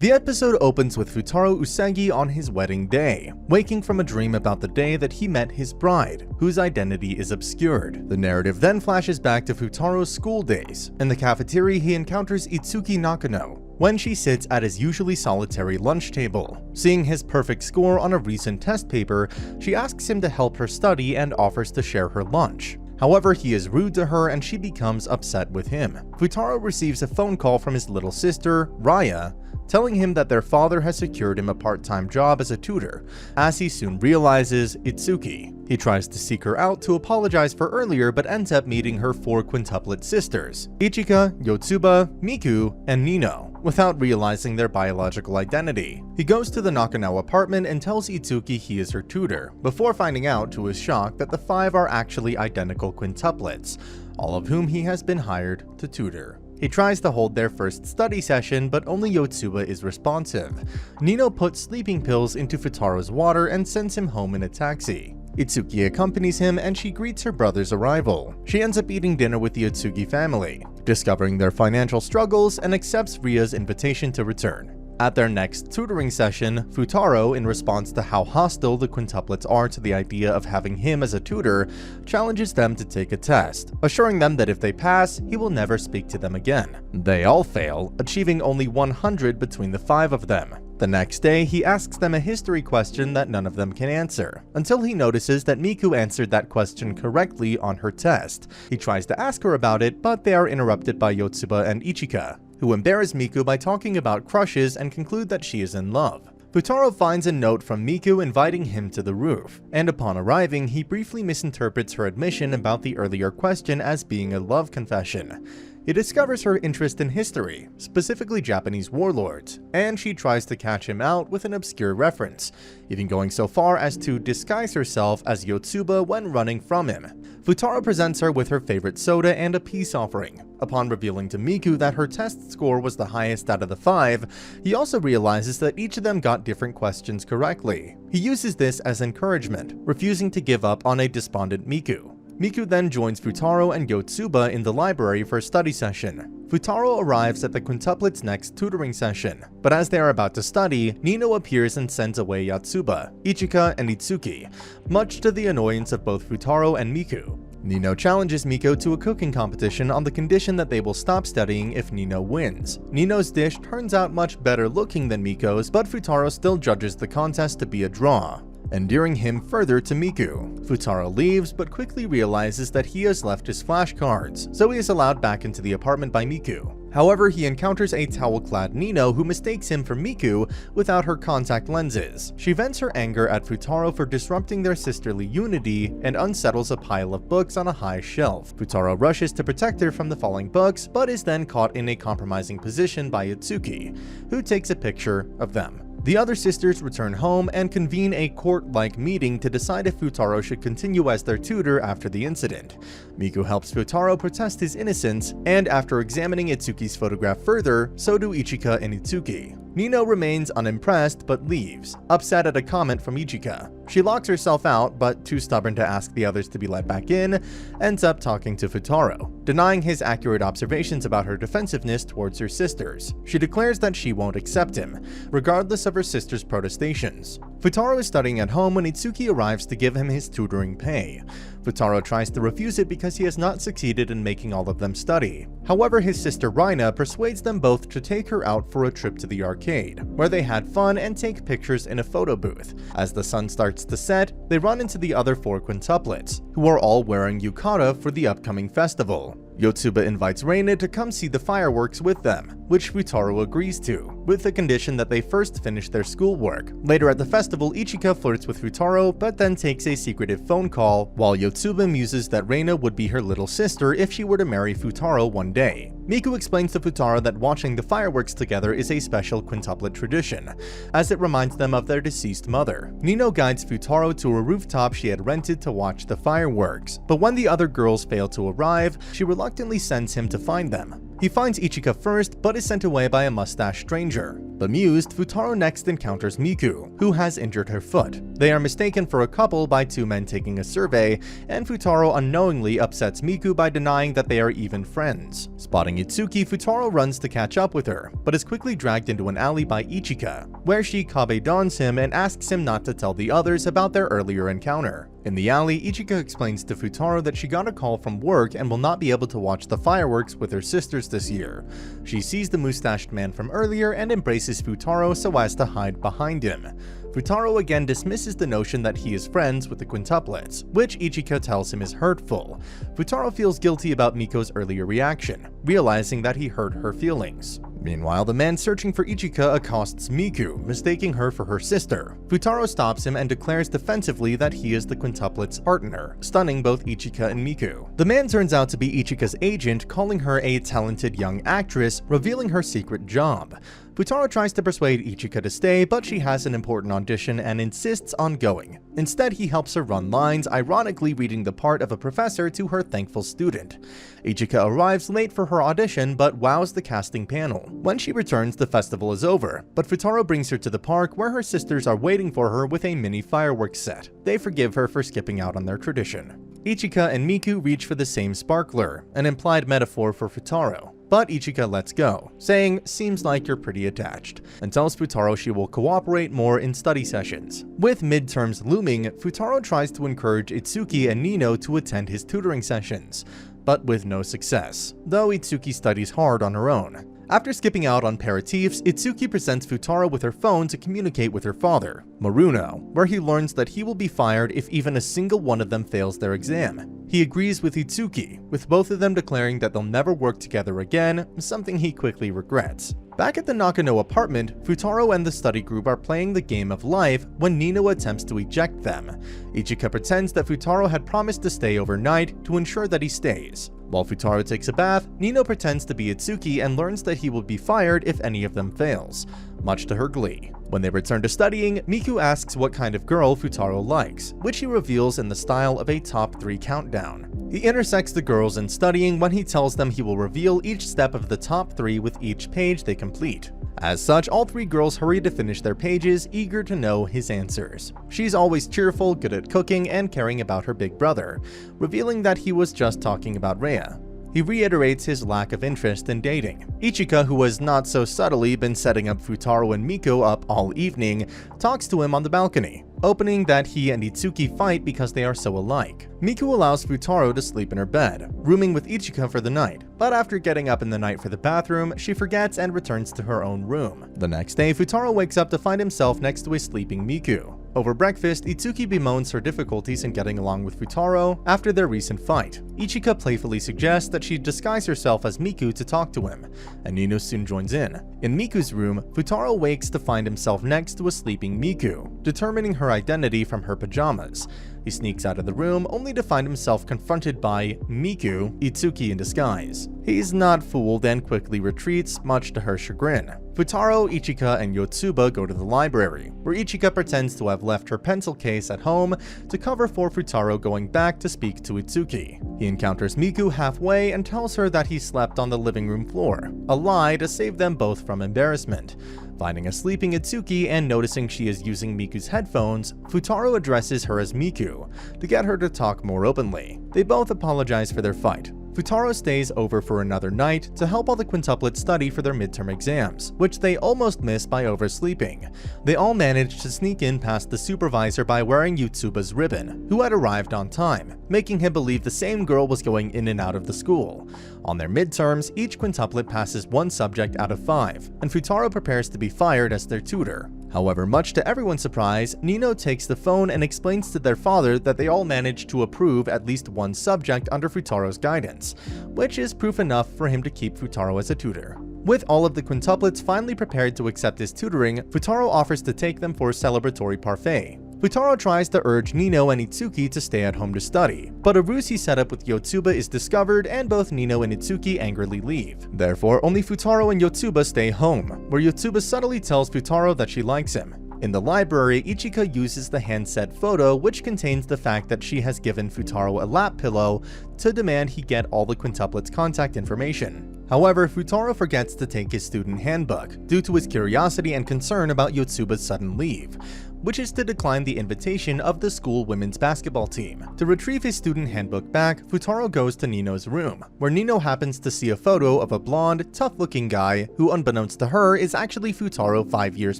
The episode opens with Futaro Usagi on his wedding day, waking from a dream about the day that he met his bride, whose identity is obscured. The narrative then flashes back to Futaro's school days. In the cafeteria, he encounters Itsuki Nakano when she sits at his usually solitary lunch table. Seeing his perfect score on a recent test paper, she asks him to help her study and offers to share her lunch. However, he is rude to her and she becomes upset with him. Futaro receives a phone call from his little sister, Raya, telling him that their father has secured him a part-time job as a tutor. As he soon realizes, Itsuki. He tries to seek her out to apologize for earlier but ends up meeting her 4 quintuplet sisters, Ichika, Yotsuba, Miku, and Nino, without realizing their biological identity. He goes to the Nakano apartment and tells Itsuki he is her tutor, before finding out to his shock that the 5 are actually identical quintuplets, all of whom he has been hired to tutor. He tries to hold their first study session, but only Yotsuba is responsive. Nino puts sleeping pills into Futaro's water and sends him home in a taxi. Itsuki accompanies him and she greets her brother's arrival. She ends up eating dinner with the Itsuki family, discovering their financial struggles, and accepts Ria's invitation to return. At their next tutoring session, Futaro, in response to how hostile the quintuplets are to the idea of having him as a tutor, challenges them to take a test, assuring them that if they pass, he will never speak to them again. They all fail, achieving only 100 between the 5 of them. The next day, he asks them a history question that none of them can answer, until he notices that Miku answered that question correctly on her test. He tries to ask her about it, but they are interrupted by Yotsuba and Ichika, who embarrass Miku by talking about crushes and conclude that she is in love. Futaro finds a note from Miku inviting him to the roof, and upon arriving, he briefly misinterprets her admission about the earlier question as being a love confession. He discovers her interest in history, specifically Japanese warlords, and she tries to catch him out with an obscure reference, even going so far as to disguise herself as Yotsuba when running from him. Futaro presents her with her favorite soda and a peace offering. Upon revealing to Miku that her test score was the highest out of the 5, he also realizes that each of them got different questions correctly. He uses this as encouragement, refusing to give up on a despondent Miku. Miku then joins Futaro and Yotsuba in the library for a study session. Futaro arrives at the quintuplets' next tutoring session, but as they are about to study, Nino appears and sends away Yotsuba, Ichika, and Itsuki, much to the annoyance of both Futaro and Miku. Nino challenges Miku to a cooking competition on the condition that they will stop studying if Nino wins. Nino's dish turns out much better looking than Miko's, but Futaro still judges the contest to be a draw, endearing him further to Miku. Futaro leaves, but quickly realizes that he has left his flashcards, so he is allowed back into the apartment by Miku. However, he encounters a towel-clad Nino who mistakes him for Miku without her contact lenses. She vents her anger at Futaro for disrupting their sisterly unity and unsettles a pile of books on a high shelf. Futaro rushes to protect her from the falling books, but is then caught in a compromising position by Itsuki, who takes a picture of them. The other sisters return home and convene a court-like meeting to decide if Futaro should continue as their tutor after the incident. Miku helps Futaro protest his innocence, and after examining Itsuki's photograph further, so do Ichika and Itsuki. Nino remains unimpressed but leaves, upset at a comment from Ichika. She locks herself out, but too stubborn to ask the others to be let back in, ends up talking to Futaro, denying his accurate observations about her defensiveness towards her sisters. She declares that she won't accept him, regardless of her sister's protestations. Futaro is studying at home when Itsuki arrives to give him his tutoring pay. Futaro tries to refuse it because he has not succeeded in making all of them study. However, his sister Raina persuades them both to take her out for a trip to the arcade, where they had fun and take pictures in a photo booth. As the sun starts to set, they run into the other 4 quintuplets, who are all wearing yukata for the upcoming festival. Yotsuba invites Reina to come see the fireworks with them, which Futaro agrees to, with the condition that they first finish their schoolwork. Later at the festival, Ichika flirts with Futaro, but then takes a secretive phone call, while Yotsuba muses that Reina would be her little sister if she were to marry Futaro one day. Miku explains to Futaro that watching the fireworks together is a special quintuplet tradition, as it reminds them of their deceased mother. Nino guides Futaro to a rooftop she had rented to watch the fireworks, but when the other girls fail to arrive, she reluctantly sends him to find them. He finds Ichika first, but is sent away by a mustached stranger. Bemused, Futaro next encounters Miku, who has injured her foot. They are mistaken for a couple by two men taking a survey, and Futaro unknowingly upsets Miku by denying that they are even friends. Spotting Itsuki, Futaro runs to catch up with her, but is quickly dragged into an alley by Ichika, where she kabedons him and asks him not to tell the others about their earlier encounter. In the alley, Ichika explains to Futaro that she got a call from work and will not be able to watch the fireworks with her sisters this year. She sees the mustached man from earlier and embraces Futaro so as to hide behind him. Futaro again dismisses the notion that he is friends with the Quintuplets, which Ichika tells him is hurtful. Futaro feels guilty about Miko's earlier reaction, realizing that he hurt her feelings. Meanwhile, the man searching for Ichika accosts Miku, mistaking her for her sister. Futaro stops him and declares defensively that he is the Quintuplets' partner, stunning both Ichika and Miku. The man turns out to be Ichika's agent, calling her a talented young actress, revealing her secret job. Futaro tries to persuade Ichika to stay, but she has an important audition and insists on going. Instead, he helps her run lines, ironically reading the part of a professor to her thankful student. Ichika arrives late for her audition, but wows the casting panel. When she returns, the festival is over, but Futaro brings her to the park where her sisters are waiting for her with a mini fireworks set. They forgive her for skipping out on their tradition. Ichika and Miku reach for the same sparkler, an implied metaphor for Futaro. But Ichika lets go, saying, "Seems like you're pretty attached," and tells Futaro she will cooperate more in study sessions. With midterms looming, Futaro tries to encourage Itsuki and Nino to attend his tutoring sessions, but with no success, though Itsuki studies hard on her own. After skipping out on aperitifs, Itsuki presents Futaro with her phone to communicate with her father, Maruno, where he learns that he will be fired if even a single one of them fails their exam. He agrees with Itsuki, with both of them declaring that they'll never work together again, something he quickly regrets. Back at the Nakano apartment, Futaro and the study group are playing the game of life when Nino attempts to eject them. Ichika pretends that Futaro had promised to stay overnight to ensure that he stays. While Futaro takes a bath, Nino pretends to be Itsuki and learns that he will be fired if any of them fails, much to her glee. When they return to studying, Miku asks what kind of girl Futaro likes, which he reveals in the style of a top 3 countdown. He intersects the girls in studying when he tells them he will reveal each step of the top 3 with each page they complete. As such, all 3 girls hurry to finish their pages, eager to know his answers. She's always cheerful, good at cooking, and caring about her big brother, revealing that he was just talking about Rhea. He reiterates his lack of interest in dating. Ichika, who has not so subtly been setting up Futaro and Miku up all evening, talks to him on the balcony, opening that he and Itsuki fight because they are so alike. Miku allows Futaro to sleep in her bed, rooming with Ichika for the night, but after getting up in the night for the bathroom, she forgets and returns to her own room. The next day, Futaro wakes up to find himself next to a sleeping Miku. Over breakfast, Itsuki bemoans her difficulties in getting along with Futaro after their recent fight. Ichika playfully suggests that she disguise herself as Miku to talk to him, and Nino soon joins in. In Miku's room, Futaro wakes to find himself next to a sleeping Miku, determining her identity from her pajamas. He sneaks out of the room only to find himself confronted by Miku, Itsuki in disguise. He's not fooled and quickly retreats, much to her chagrin. Futaro, Ichika, and Yotsuba go to the library, where Ichika pretends to have left her pencil case at home to cover for Futaro going back to speak to Itsuki. He encounters Miku halfway and tells her that he slept on the living room floor, a lie to save them both from embarrassment. Finding a sleeping Itsuki and noticing she is using Miku's headphones, Futaro addresses her as Miku to get her to talk more openly. They both apologize for their fight. Futaro stays over for another night to help all the quintuplets study for their midterm exams, which they almost miss by oversleeping. They all manage to sneak in past the supervisor by wearing Yotsuba's ribbon, who had arrived on time, making him believe the same girl was going in and out of the school. On their midterms, each quintuplet passes 1 subject out of 5, and Futaro prepares to be fired as their tutor. However, much to everyone's surprise, Nino takes the phone and explains to their father that they all managed to approve at least 1 subject under Futaro's guidance, which is proof enough for him to keep Futaro as a tutor. With all of the quintuplets finally prepared to accept his tutoring, Futaro offers to take them for a celebratory parfait. Futaro tries to urge Nino and Itsuki to stay at home to study, but a ruse he set up with Yotsuba is discovered and both Nino and Itsuki angrily leave. Therefore, only Futaro and Yotsuba stay home, where Yotsuba subtly tells Futaro that she likes him. In the library, Ichika uses the handset photo, which contains the fact that she has given Futaro a lap pillow, to demand he get all the quintuplets' contact information. However, Futaro forgets to take his student handbook due to his curiosity and concern about Yotsuba's sudden leave, which is to decline the invitation of the school women's basketball team. To retrieve his student handbook back, Futaro goes to Nino's room, where Nino happens to see a photo of a blonde, tough-looking guy who, unbeknownst to her, is actually Futaro 5 years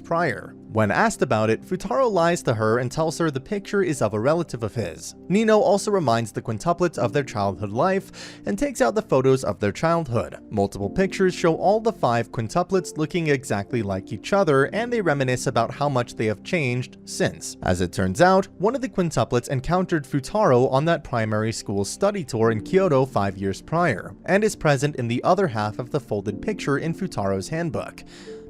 prior. When asked about it, Futaro lies to her and tells her the picture is of a relative of his. Nino also reminds the quintuplets of their childhood life and takes out the photos of their childhood. Multiple pictures show all the 5 quintuplets looking exactly like each other, and they reminisce about how much they have changed since. As it turns out, one of the quintuplets encountered Futaro on that primary school study tour in Kyoto 5 years prior, and is present in the other half of the folded picture in Futaro's handbook.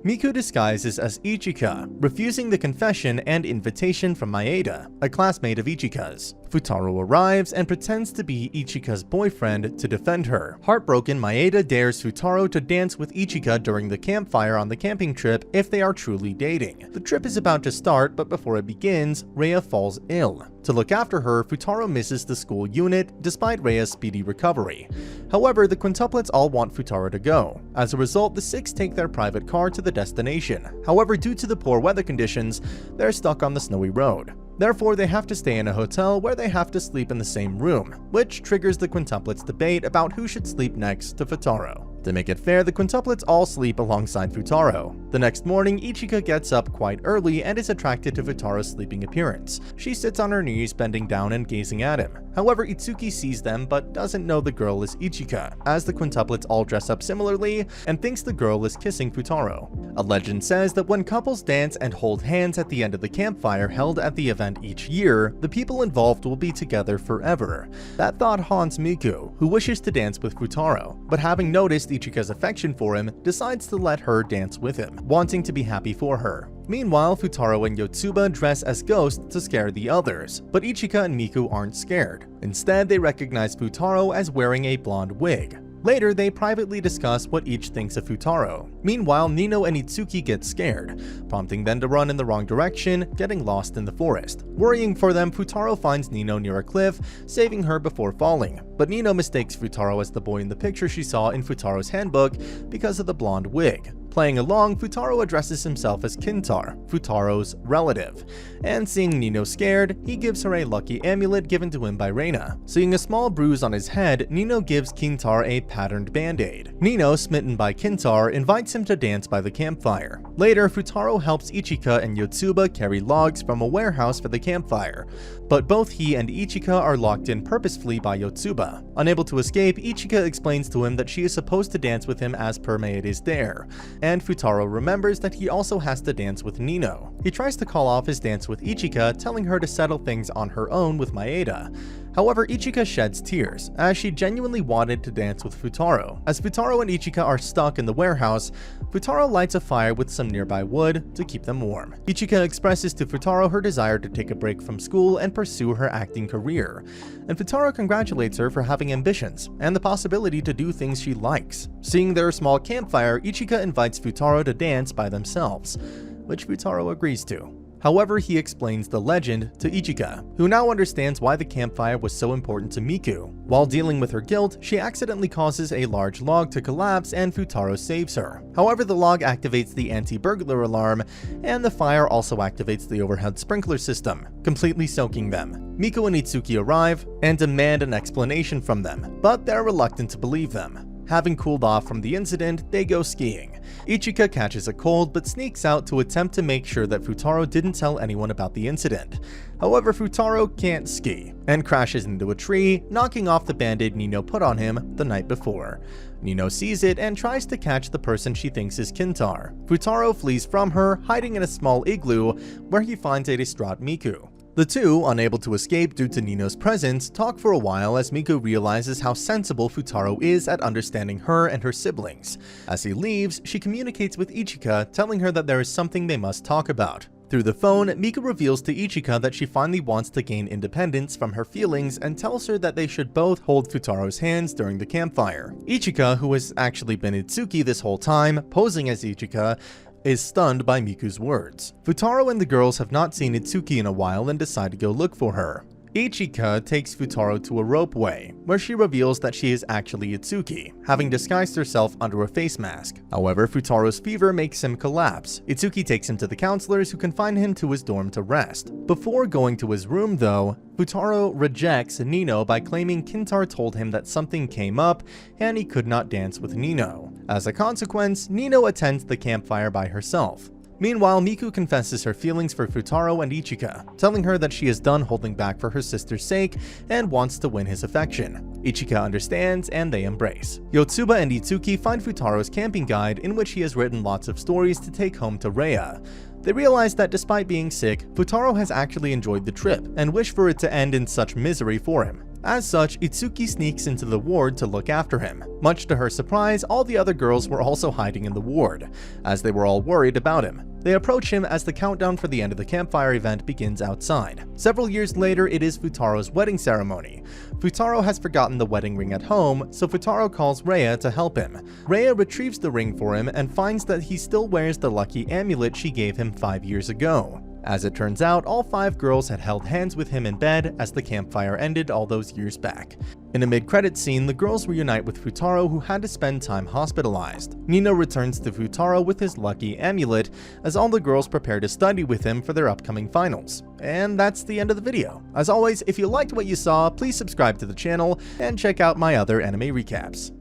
Miku disguises as Ichika, refusing the confession and invitation from Maeda, a classmate of Ichika's. Futaro arrives and pretends to be Ichika's boyfriend to defend her. Heartbroken, Maeda dares Futaro to dance with Ichika during the campfire on the camping trip if they are truly dating. The trip is about to start, but before it begins, Rhea falls ill. To look after her, Futaro misses the school unit, despite Rhea's speedy recovery. However, the quintuplets all want Futaro to go. As a result, the 6 take their private car to the destination. However, due to the poor weather conditions, they're stuck on the snowy road. Therefore, they have to stay in a hotel where they have to sleep in the same room, which triggers the quintuplets' debate about who should sleep next to Futaro. To make it fair, the quintuplets all sleep alongside Futaro. The next morning, Ichika gets up quite early and is attracted to Futaro's sleeping appearance. She sits on her knees, bending down and gazing at him. However, Itsuki sees them but doesn't know the girl is Ichika, as the quintuplets all dress up similarly and thinks the girl is kissing Futaro. A legend says that when couples dance and hold hands at the end of the campfire held at the event each year, the people involved will be together forever. That thought haunts Miku, who wishes to dance with Futaro, but having noticed Ichika's affection for him, decides to let her dance with him, wanting to be happy for her. Meanwhile, Futaro and Yotsuba dress as ghosts to scare the others, but Ichika and Miku aren't scared. Instead, they recognize Futaro as wearing a blonde wig. Later, they privately discuss what each thinks of Futaro. Meanwhile, Nino and Itsuki get scared, prompting them to run in the wrong direction, getting lost in the forest. Worrying for them, Futaro finds Nino near a cliff, saving her before falling. But Nino mistakes Futaro as the boy in the picture she saw in Futaro's handbook because of the blonde wig. Playing along, Futaro addresses himself as Quintar, Futaro's relative, and seeing Nino scared, he gives her a lucky amulet given to him by Reina. Seeing a small bruise on his head, Nino gives Quintar a patterned band-aid. Nino, smitten by Quintar, invites him to dance by the campfire. Later, Futaro helps Ichika and Yotsuba carry logs from a warehouse for the campfire, but both he and Ichika are locked in purposefully by Yotsuba. Unable to escape, Ichika explains to him that she is supposed to dance with him as per Maeda's dare, and Futaro remembers that he also has to dance with Nino. He tries to call off his dance with Ichika, telling her to settle things on her own with Maeda. However, Ichika sheds tears, as she genuinely wanted to dance with Futaro. As Futaro and Ichika are stuck in the warehouse, Futaro lights a fire with some nearby wood to keep them warm. Ichika expresses to Futaro her desire to take a break from school and pursue her acting career, and Futaro congratulates her for having ambitions and the possibility to do things she likes. Seeing their small campfire, Ichika invites Futaro to dance by themselves, which Futaro agrees to. However, he explains the legend to Ichika, who now understands why the campfire was so important to Miku. While dealing with her guilt, she accidentally causes a large log to collapse and Futaro saves her. However, the log activates the anti-burglar alarm, and the fire also activates the overhead sprinkler system, completely soaking them. Miku and Itsuki arrive and demand an explanation from them, but they're reluctant to believe them. Having cooled off from the incident, they go skiing. Ichika catches a cold but sneaks out to attempt to make sure that Futaro didn't tell anyone about the incident. However, Futaro can't ski and crashes into a tree, knocking off the band-aid Nino put on him the night before. Nino sees it and tries to catch the person she thinks is Quintar. Futaro flees from her, hiding in a small igloo where he finds a distraught Miku. The two, unable to escape due to Nino's presence, talk for a while as Miku realizes how sensible Futaro is at understanding her and her siblings. As he leaves, she communicates with Ichika, telling her that there is something they must talk about. Through the phone, Miku reveals to Ichika that she finally wants to gain independence from her feelings and tells her that they should both hold Futaro's hands during the campfire. Ichika, who has actually been Itsuki this whole time, posing as Ichika, is stunned by Miku's words. Futaro and the girls have not seen Itsuki in a while and decide to go look for her. Ichika takes Futaro to a ropeway, where she reveals that she is actually Itsuki, having disguised herself under a face mask. However, Futaro's fever makes him collapse. Itsuki takes him to the counselors, who confine him to his dorm to rest. Before going to his room though, Futaro rejects Nino by claiming Quintuplets told him that something came up and he could not dance with Nino. As a consequence, Nino attends the campfire by herself. Meanwhile, Miku confesses her feelings for Futaro and Ichika, telling her that she is done holding back for her sister's sake and wants to win his affection. Ichika understands and they embrace. Yotsuba and Itsuki find Futaro's camping guide, in which he has written lots of stories to take home to Rhea. They realize that despite being sick, Futaro has actually enjoyed the trip and wish for it to end in such misery for him. As such, Itsuki sneaks into the ward to look after him. Much to her surprise, all the other girls were also hiding in the ward, as they were all worried about him. They approach him as the countdown for the end of the campfire event begins outside. Several years later, it is Futaro's wedding ceremony. Futaro has forgotten the wedding ring at home, so Futaro calls Rhea to help him. Rhea retrieves the ring for him and finds that he still wears the lucky amulet she gave him 5 years ago. As it turns out, all 5 girls had held hands with him in bed as the campfire ended all those years back. In a mid-credit scene, the girls reunite with Futaro, who had to spend time hospitalized. Nino returns to Futaro with his lucky amulet, as all the girls prepare to study with him for their upcoming finals. And that's the end of the video. As always, if you liked what you saw, please subscribe to the channel and check out my other anime recaps.